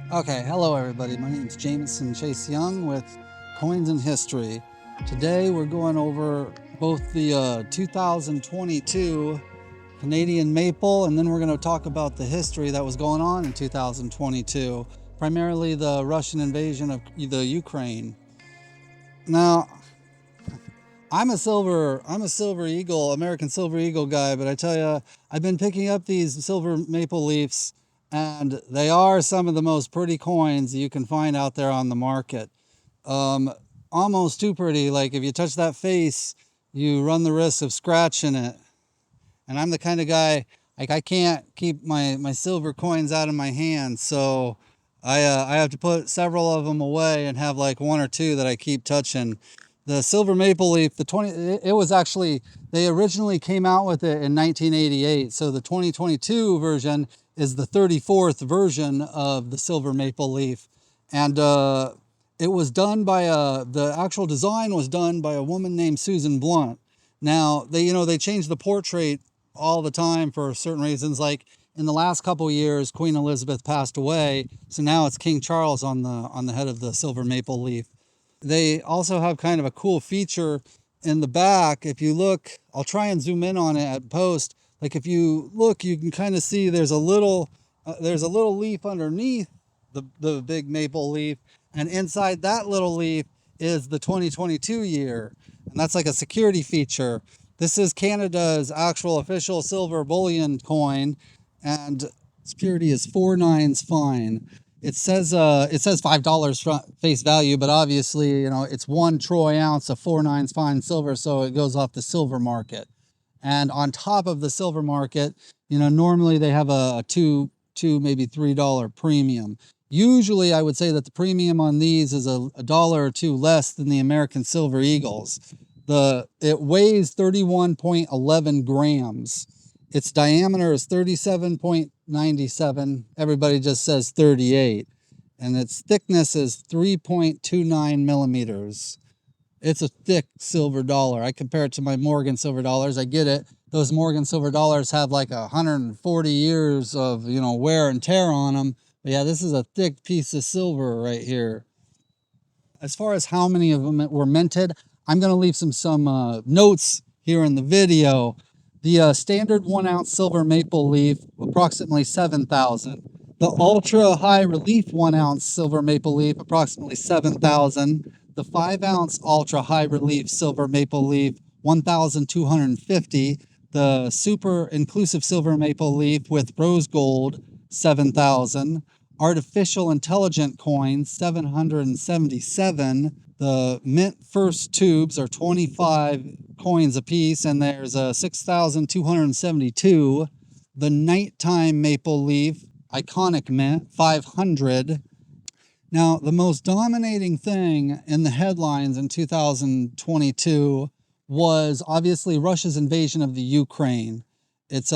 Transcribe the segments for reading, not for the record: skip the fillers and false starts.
Okay, hello everybody. My name is Jameson Chase Young with Coins and History. Today we're going over both the 2022 Canadian maple, and then we're going to talk about the history that was going on in 2022, primarily the Russian invasion of the Ukraine. Now, I'm a silver eagle, American silver eagle guy, but I tell you, I've been picking up these silver maple leafs, and they are some of the most pretty coins you can find out there on the market. Um, Almost too pretty. Like if you touch that face, you run the risk of scratching it. And I'm the kind of guy, like I can't keep my silver coins out of my hands, so I have to put several of them away and have like one or two that I keep touching. The silver maple leaf, it was actually, they originally came out with it in 1988, so the 2022 version is the 34th version of the silver maple leaf. And it was done by the actual design was done by a woman named Susan Blunt. Now they changed the portrait all the time for certain reasons. Like in the last couple of years, Queen Elizabeth passed away, so now it's King Charles on the head of the silver maple leaf. They also have kind of a cool feature in the back. If you look, I'll try and zoom in on it at post. Like if you look, you can kind of see there's a little leaf underneath the big maple leaf, and inside that little leaf is the 2022 year, and that's like a security feature. This is Canada's actual official silver bullion coin, and security is 4 nines fine. It says $5 face value, but obviously it's 1 troy ounce of 4 nines fine silver, so it goes off the silver market. And on top of the silver market, normally they have a two maybe $3 premium. Usually, I would say that the premium on these is a dollar or two less than the American Silver Eagles. It weighs 31.11 grams. Its diameter is 37.97. Everybody just says 38. And its thickness is 3.29 millimeters. It's a thick silver dollar. I compare it to my Morgan silver dollars. I get it. Those Morgan silver dollars have like 140 years of, wear and tear on them. But yeah, this is a thick piece of silver right here. As far as how many of them were minted, I'm going to leave some notes here in the video. The standard 1 ounce silver maple leaf, approximately 7,000. The ultra high relief 1 ounce silver maple leaf, approximately 7,000. The 5 ounce ultra high relief silver maple leaf, 1,250. The super inclusive silver maple leaf with rose gold, 7,000. Artificial intelligent coins, 777. The mint first tubes are 25 coins apiece, and there's 6,272. The nighttime maple leaf, iconic mint, 500. Now, the most dominating thing in the headlines in 2022 was obviously Russia's invasion of the Ukraine. It's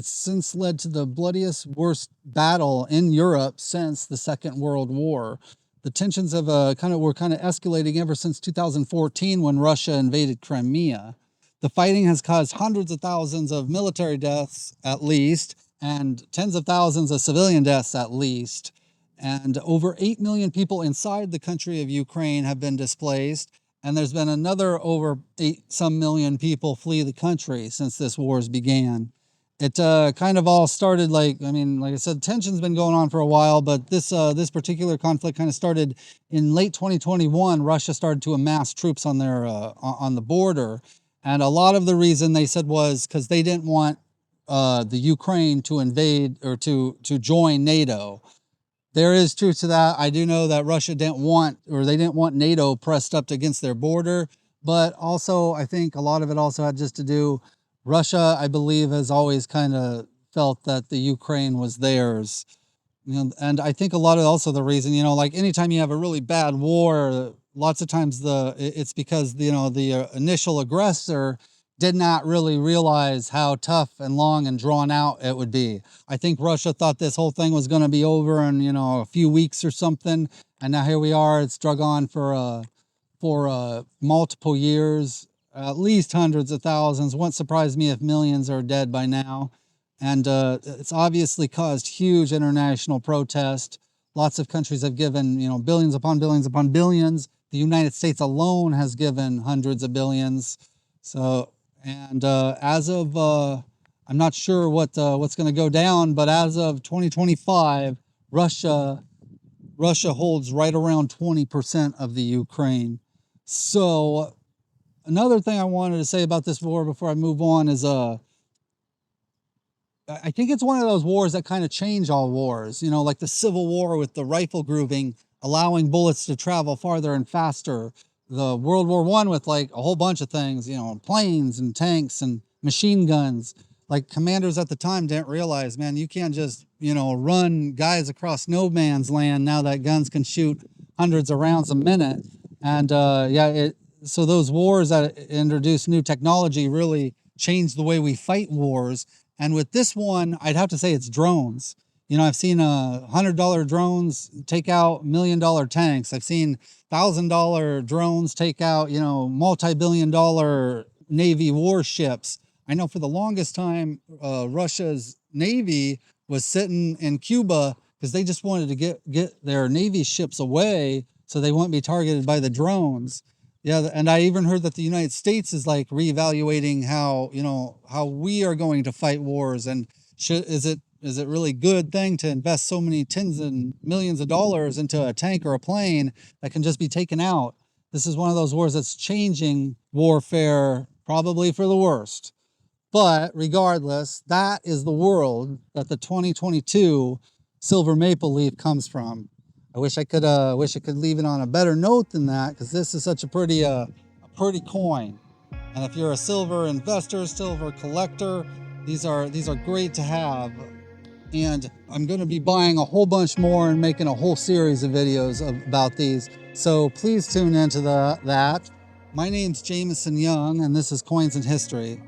since led to the bloodiest, worst battle in Europe since the Second World War. The tensions have were kind of escalating ever since 2014 when Russia invaded Crimea. The fighting has caused hundreds of thousands of military deaths at least, and tens of thousands of civilian deaths at least. And over 8 million people inside the country of Ukraine have been displaced. And there's been another over 8-some million people flee the country since this wars began. It kind of all started like I said, tension's been going on for a while, but this particular conflict kind of started in late 2021. Russia started to amass troops on on the border, and a lot of the reason they said was because they didn't want the Ukraine to invade or to join NATO. There is truth to that. I do know that Russia they didn't want NATO pressed up against their border, but also I think a lot of it also had just to do, Russia, I believe, has always kind of felt that the Ukraine was theirs. And I think a lot of also the reason, like anytime you have a really bad war, lots of times it's because, the initial aggressor did not really realize how tough and long and drawn out it would be. I think Russia thought this whole thing was going to be over in, a few weeks or something. And now here we are. It's drug on for multiple years, at least hundreds of thousands. Wouldn't surprise me if millions are dead by now. And it's obviously caused huge international protest. Lots of countries have given, you know, billions upon billions upon billions. The United States alone has given hundreds of billions. So, and as of, I'm not sure what's going to go down, but as of 2025, Russia holds right around 20% of the Ukraine. So another thing I wanted to say about this war before I move on is I think it's one of those wars that kind of change all wars, you know, like the Civil War with the rifle grooving, allowing bullets to travel farther and faster. The World War I with like a whole bunch of things, you know, planes and tanks and machine guns. Like commanders at the time didn't realize, man, you can't just, you know, run guys across no man's land now that guns can shoot hundreds of rounds a minute. And so those wars that introduced new technology really changed the way we fight wars. And with this one, I'd have to say it's drones. You know, I've seen $100 drones take out $1 million tanks. I've seen $1,000 drones take out, you know, multi-billion-dollar Navy warships. I know for the longest time, Russia's Navy was sitting in Cuba because they just wanted to get their Navy ships away so they wouldn't be targeted by the drones. Yeah, and I even heard that the United States is like reevaluating how, you know, how we are going to fight wars, and is it really good thing to invest so many tens and millions of dollars into a tank or a plane that can just be taken out? This is one of those wars that's changing warfare probably for the worst. But regardless, that is the world that the 2022 silver maple leaf comes from. I wish I could leave it on a better note than that, because this is such a pretty coin. And if you're a silver investor, silver collector, these are great to have. And I'm going to be buying a whole bunch more and making a whole series of videos about these. So please tune into that. My name's Jameson Young, and this is Coins and History.